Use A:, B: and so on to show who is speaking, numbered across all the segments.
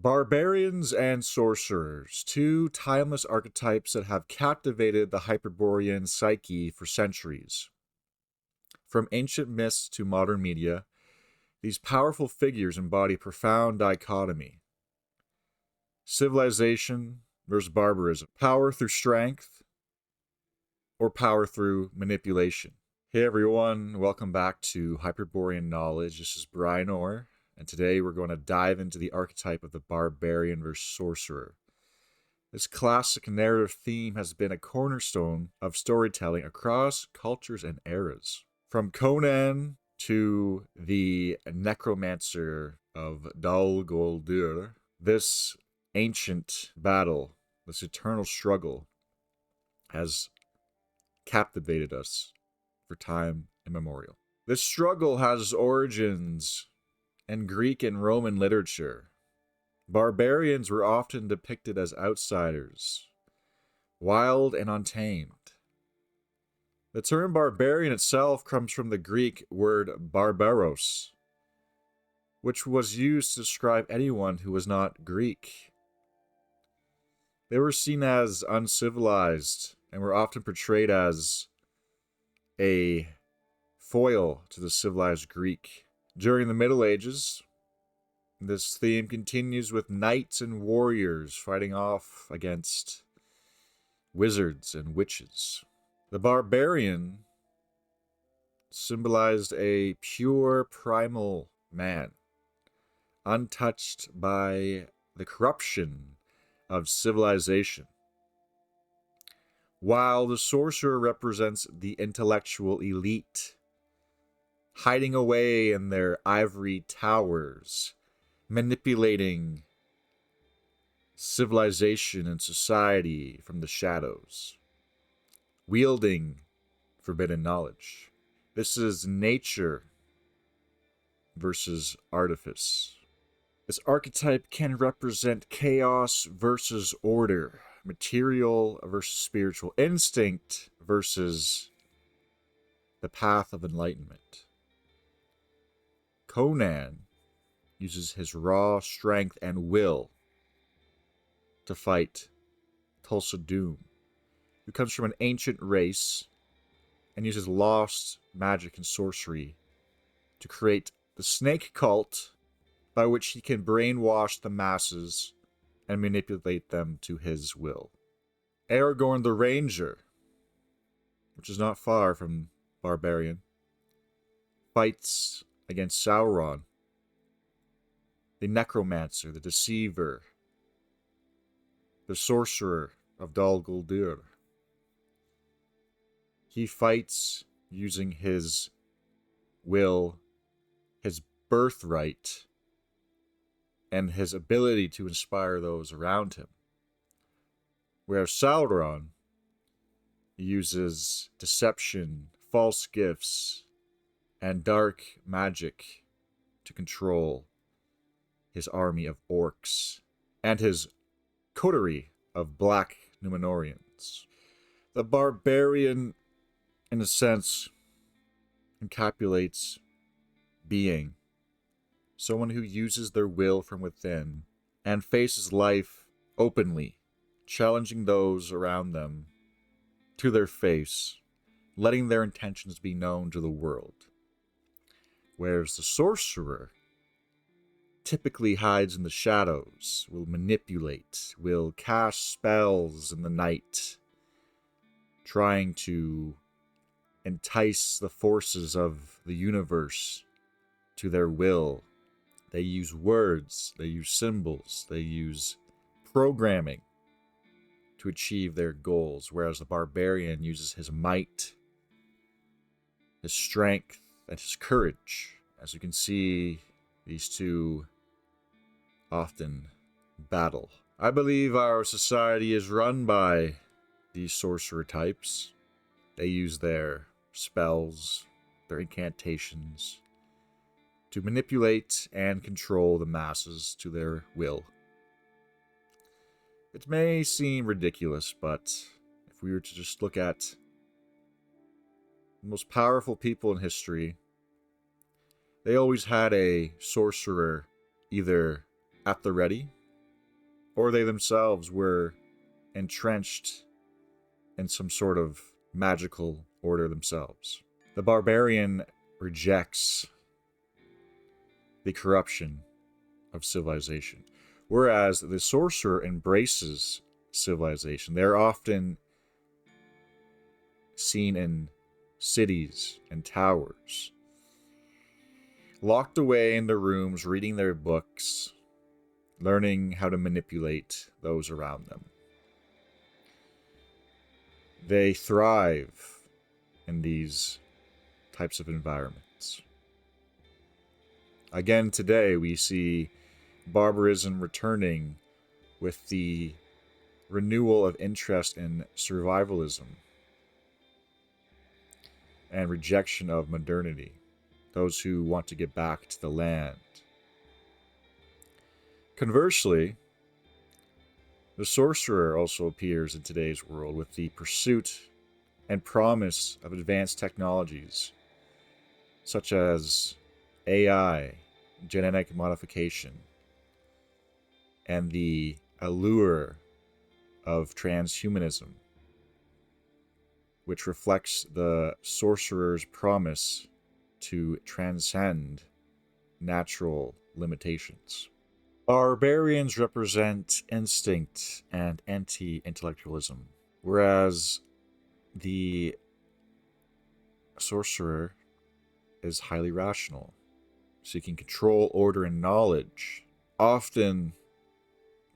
A: Barbarians and Sorcerers, two timeless archetypes that have captivated the Hyperborean psyche for centuries. From ancient myths to modern media, these powerful figures embody profound dichotomy. Civilization versus barbarism. Power through strength or power through manipulation. Hey everyone, welcome back to Hyperborean Knowledge. This is Brian Orr, and today we're going to dive into the archetype of the Barbarian versus Sorcerer. This classic narrative theme has been a cornerstone of storytelling across cultures and eras. From Conan to the necromancer of Dol Guldur, this ancient battle, this eternal struggle, has captivated us for time immemorial. This struggle has origins in Greek and Roman literature. Barbarians were often depicted as outsiders, wild and untamed. The term barbarian itself comes from the Greek word barbaros, which was used to describe anyone who was not Greek. They were seen as uncivilized and were often portrayed as a foil to the civilized Greek. During the Middle Ages, this theme continues with knights and warriors fighting off against wizards and witches. The barbarian symbolized a pure primal man, untouched by the corruption of civilization, while the sorcerer represents the intellectual elite, hiding away in their ivory towers, manipulating civilization and society from the shadows, wielding forbidden knowledge. This is nature versus artifice. This archetype can represent chaos versus order, material versus spiritual, instinct versus the path of enlightenment. Conan uses his raw strength and will to fight Tulsa Doom, who comes from an ancient race and uses lost magic and sorcery to create the snake cult by which he can brainwash the masses and manipulate them to his will. Aragorn the Ranger, which is not far from Barbarian, fights against Sauron, the necromancer, the deceiver, the sorcerer of Dol Guldur. He fights using his will, his birthright, and his ability to inspire those around him. Whereas Sauron uses deception, false gifts, and dark magic to control his army of orcs and his coterie of black Numenorians. The barbarian, in a sense, encapsulates being, someone who uses their will from within and faces life openly, challenging those around them to their face, letting their intentions be known to the world. Whereas the sorcerer typically hides in the shadows, will manipulate, will cast spells in the night, trying to entice the forces of the universe to their will. They use words, they use symbols, they use programming to achieve their goals, whereas the barbarian uses his might, his strength, and his courage. As you can see, these two often battle. I believe our society is run by these sorcerer types. They use their spells, their incantations, to manipulate and control the masses to their will. It may seem ridiculous, but if we were to just look at the most powerful people in history, they always had a sorcerer either at the ready or they themselves were entrenched in some sort of magical order themselves. The barbarian rejects the corruption of civilization, whereas the sorcerer embraces civilization. They're often seen in cities and towers, locked away in their rooms, reading their books, learning how to manipulate those around them. They thrive in these types of environments. Again, today we see barbarism returning with the renewal of interest in survivalism and rejection of modernity, those who want to get back to the land. Conversely, the sorcerer also appears in today's world with the pursuit and promise of advanced technologies such as AI, genetic modification, and the allure of transhumanism, which reflects the sorcerer's promise to transcend natural limitations. Barbarians represent instinct and anti-intellectualism, whereas the sorcerer is highly rational, seeking control, order, and knowledge. Often,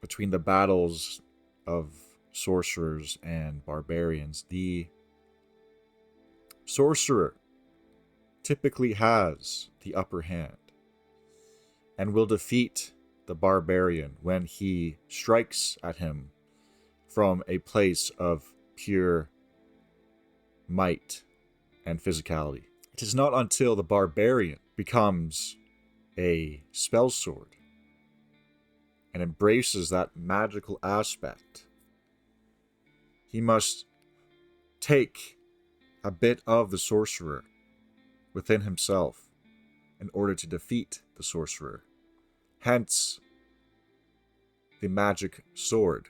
A: between the battles of sorcerers and barbarians, the sorcerer typically has the upper hand and will defeat the barbarian when he strikes at him from a place of pure might and physicality. It is not until the barbarian becomes a spellsword and embraces that magical aspect, he must take a bit of the sorcerer within himself in order to defeat the sorcerer. Hence, the magic sword.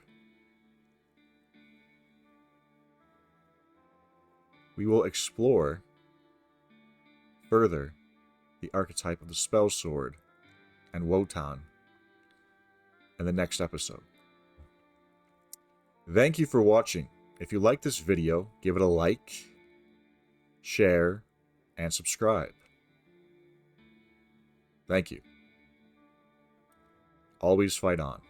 A: We will explore further the archetype of the spellsword and Wotan in the next episode. Thank you for watching. If you like this video, give it a like, share, and subscribe. Thank you. Always fight on.